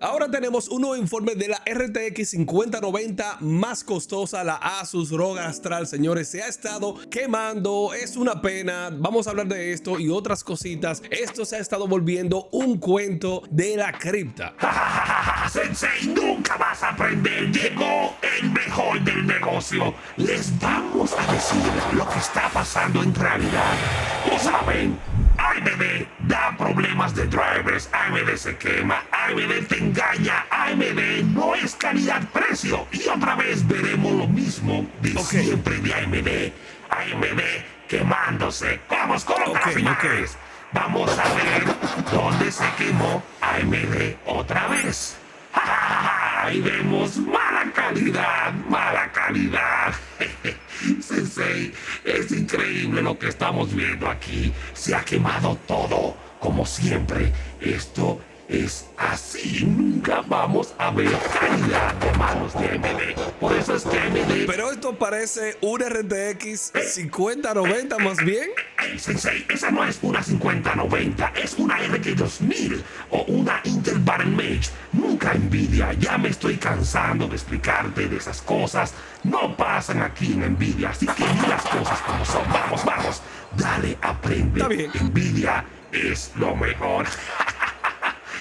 Ahora tenemos un nuevo informe de la RTX 5090 más costosa, la Asus ROG Astral, señores. Se ha estado quemando, es una pena. Vamos a hablar de esto y otras cositas. Esto se ha estado volviendo un cuento de la cripta. Sensei, nunca vas a aprender. Llegó el mejor del negocio. Les vamos a decir lo que está pasando en realidad. Lo saben, AMD da problemas de drivers, AMD se quema, AMD te engaña, AMD no es calidad-precio. Y otra vez veremos lo mismo de siempre de AMD. AMD quemándose. Vamos con los gráficos. Vamos a ver dónde se quemó AMD otra vez. Ahí vemos mala calidad, mala calidad. Sensei, es increíble lo que estamos viendo aquí. Se ha quemado todo, como siempre. Esto es así. Nunca vamos a ver calidad de manos de AMD. Por eso es que AMD... Pero esto parece una RTX 5090 más bien. Sensei, esa no es una 5090, es una RX 2000 o una Intel Battle Mage. Nunca Nvidia, ya me estoy cansando de explicarte de esas cosas. No pasan aquí en Nvidia, así que di las cosas como son. Vamos, vamos, dale, aprende. Está bien. Nvidia es lo mejor.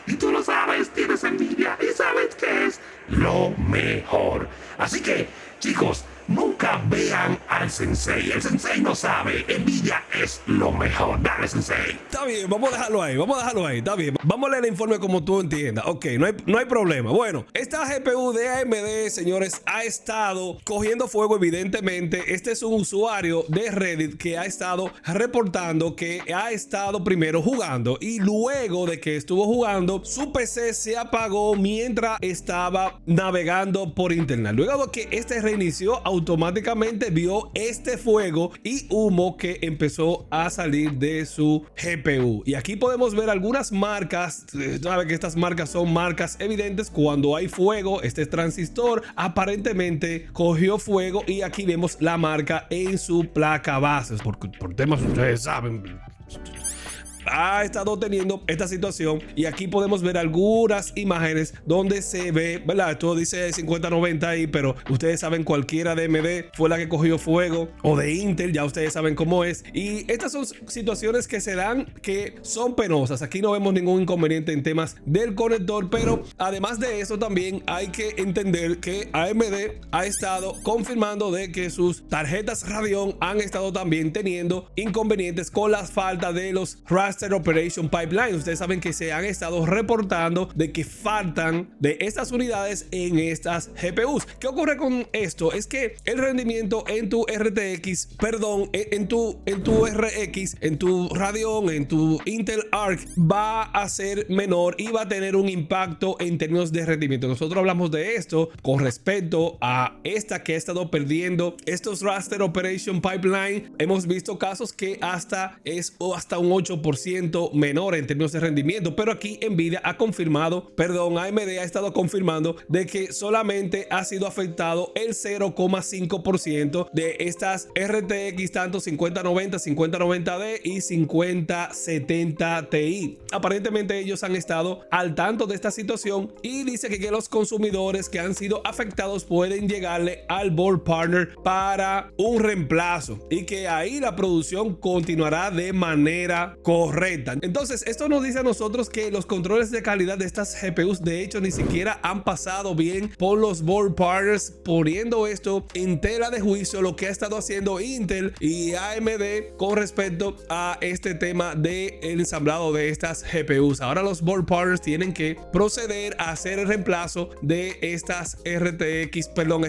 Y tú lo sabes, tienes envidia y sabes que es lo mejor. Así que, chicos, nunca vean al Sensei. El Sensei no sabe. Nvidia es lo mejor. Dale, Sensei. Está bien, vamos a dejarlo ahí, está bien. Vamos a leer el informe como tú entiendas. Ok, no hay problema. Bueno, esta GPU de AMD, señores, ha estado cogiendo fuego evidentemente. Este es un usuario de Reddit que ha estado reportando que ha estado primero jugando y luego de que estuvo jugando, su PC se apagó mientras estaba navegando por internet. Luego de que este reinició, automáticamente vio este fuego y humo que empezó a salir de su GPU. Y aquí podemos ver algunas marcas. Sabe que estas marcas son marcas evidentes cuando hay fuego. Este transistor aparentemente cogió fuego y aquí vemos la marca en su placa base. Por temas ustedes saben, ha estado teniendo esta situación y aquí podemos ver algunas imágenes donde se ve, ¿verdad? Esto dice 5090 ahí, pero ustedes saben, cualquiera de AMD fue la que cogió fuego, o de Intel, ya ustedes saben cómo es. Y estas son situaciones que se dan, que son penosas. Aquí no vemos ningún inconveniente en temas del conector, pero además de eso también hay que entender que AMD ha estado confirmando de que sus tarjetas Radeon han estado también teniendo inconvenientes con las faltas de los Raster Operation Pipeline. Ustedes saben que se han estado reportando de que faltan de estas unidades en estas GPUs. ¿Qué ocurre con esto? Es que el rendimiento en tu RTX, perdón, en tu RX, en tu Radeon, en tu Intel Arc va a ser menor y va a tener un impacto en términos de rendimiento. Nosotros hablamos de esto con respecto a esta que ha estado perdiendo estos Raster Operation Pipeline. Hemos visto casos que hasta un 8% menor en términos de rendimiento, pero aquí Nvidia ha confirmado, perdón, AMD ha estado confirmando de que solamente ha sido afectado el 0,5% de estas RTX, tanto 5090, 5090D y 5070 Ti. Aparentemente ellos han estado al tanto de esta situación y dice que los consumidores que han sido afectados pueden llegarle al board partner para un reemplazo y que ahí la producción continuará de manera correcta. Entonces esto nos dice a nosotros que los controles de calidad de estas GPUs de hecho ni siquiera han pasado bien por los board partners, poniendo esto en tela de juicio lo que ha estado haciendo Intel y AMD con respecto a este tema del ensamblado de estas GPUs. Ahora los board partners tienen que proceder a hacer el reemplazo de estas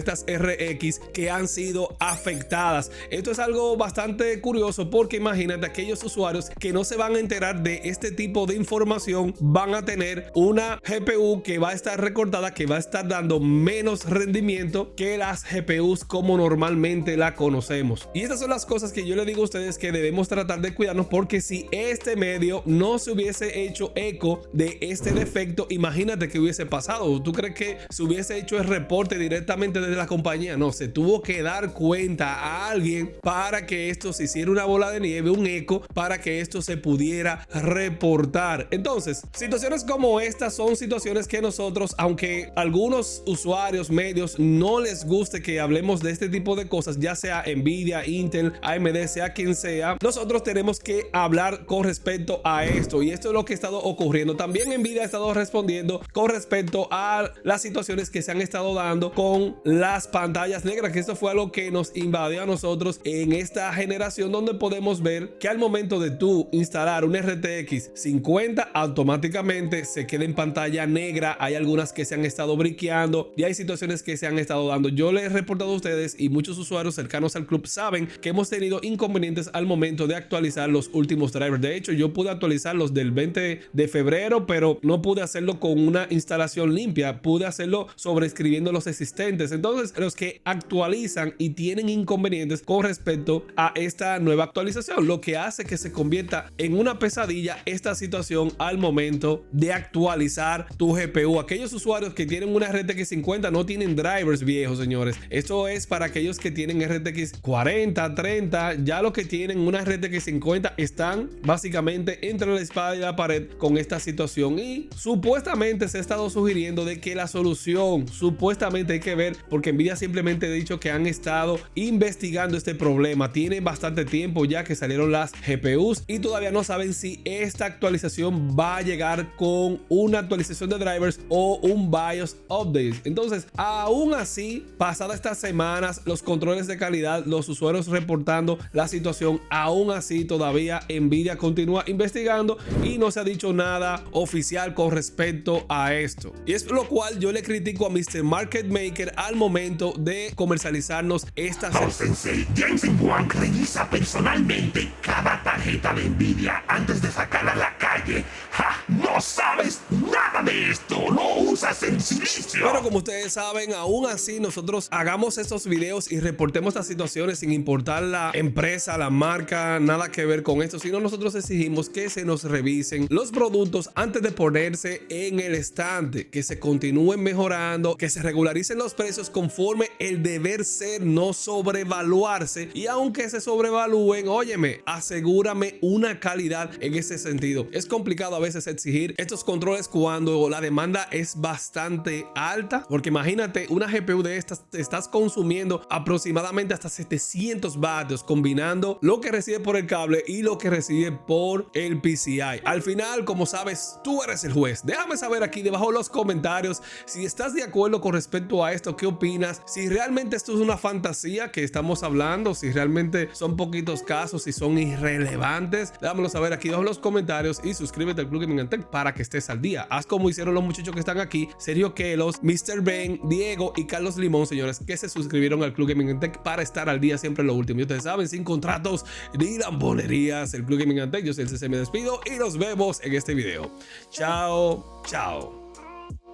estas RX que han sido afectadas. Esto es algo bastante curioso porque imagínate, aquellos usuarios que no se van a enterar de este tipo de información van a tener una GPU que va a estar recortada, que va a estar dando menos rendimiento que las GPUs como normalmente la conocemos. Y estas son las cosas que yo le digo a ustedes que debemos tratar de cuidarnos, porque si este medio no se hubiese hecho eco de este defecto, imagínate que hubiese pasado. ¿Tú crees que se hubiese hecho el reporte directamente desde la compañía? No, se tuvo que dar cuenta a alguien para que esto se hiciera una bola de nieve, un eco, para que esto se pudiera pudiera reportar. Entonces, situaciones como estas son situaciones que nosotros, aunque algunos usuarios medios no les guste que hablemos de este tipo de cosas, ya sea Nvidia, Intel, AMD, sea quien sea, nosotros tenemos que hablar con respecto a esto, y esto es lo que ha estado ocurriendo. También Nvidia ha estado respondiendo con respecto a las situaciones que se han estado dando con las pantallas negras, que esto fue algo que nos invadió a nosotros en esta generación, donde podemos ver que al momento de tú instalar un RTX 50 automáticamente se queda en pantalla negra. Hay algunas que se han estado briqueando y hay situaciones que se han estado dando. Yo les he reportado a ustedes, y muchos usuarios cercanos al club saben que hemos tenido inconvenientes al momento de actualizar los últimos drivers. De hecho, yo pude actualizar los del 20 de febrero, pero no pude hacerlo con una instalación limpia, pude hacerlo sobreescribiendo los existentes. Entonces, los que actualizan y tienen inconvenientes con respecto a esta nueva actualización, lo que hace que se convierta en una pesadilla esta situación al momento de actualizar tu GPU. Aquellos usuarios que tienen una RTX 50 no tienen drivers viejos, señores. Esto es para aquellos que tienen RTX 40, 30. Ya los que tienen una RTX 50 están básicamente entre la espada y la pared con esta situación, y supuestamente se ha estado sugiriendo de que la solución, supuestamente hay que ver, porque Nvidia simplemente ha dicho que han estado investigando este problema. Tienen bastante tiempo ya que salieron las GPUs y todavía no saben si esta actualización va a llegar con una actualización de drivers o un BIOS update. Entonces, aún así, pasadas estas semanas, los controles de calidad, los usuarios reportando la situación, aún así todavía Nvidia continúa investigando y no se ha dicho nada oficial con respecto a esto. Y es lo cual yo le critico a Mr. Market Maker al momento de comercializarnos estas. No, Sensei, Jensen Huang revisa personalmente cada tarjeta de Nvidia antes de sacarla a la calle. ¡Ja! No sabes nada de esto, no usas el silicio. Pero como ustedes saben, aún así nosotros hagamos estos videos y reportemos estas situaciones sin importar la empresa, la marca, nada que ver con esto, sino nosotros exigimos que se nos revisen los productos antes de ponerse en el estante, que se continúen mejorando, que se regularicen los precios conforme el deber ser, no sobrevaluarse, y aunque se sobrevalúen, óyeme, asegúrame una calidad en ese sentido. Es complicado a veces exigir estos controles cuando la demanda es bastante alta, porque imagínate una GPU de estas, te estás consumiendo aproximadamente hasta 700 vatios combinando lo que recibe por el cable y lo que recibe por el PCI. Al final, como sabes, tú eres el juez. Déjame saber aquí debajo en los comentarios si estás de acuerdo con respecto a esto, qué opinas, si realmente esto es una fantasía que estamos hablando, si realmente son poquitos casos, si son irrelevantes. Déjamelo saber aquí debajo en los comentarios y suscríbete al Club Gaming and Tech para que estés al día. Haz como hicieron los muchachos que están aquí, Sergio Kelos, Mr. Ben, Diego y Carlos Limón, señores, que se suscribieron al Club Gaming and Tech para estar al día siempre lo último. Y ustedes saben, sin contratos ni lambonerías, el Club Gaming and Tech. Yo soy el CC, me despido y nos vemos en este video. Chao, chao.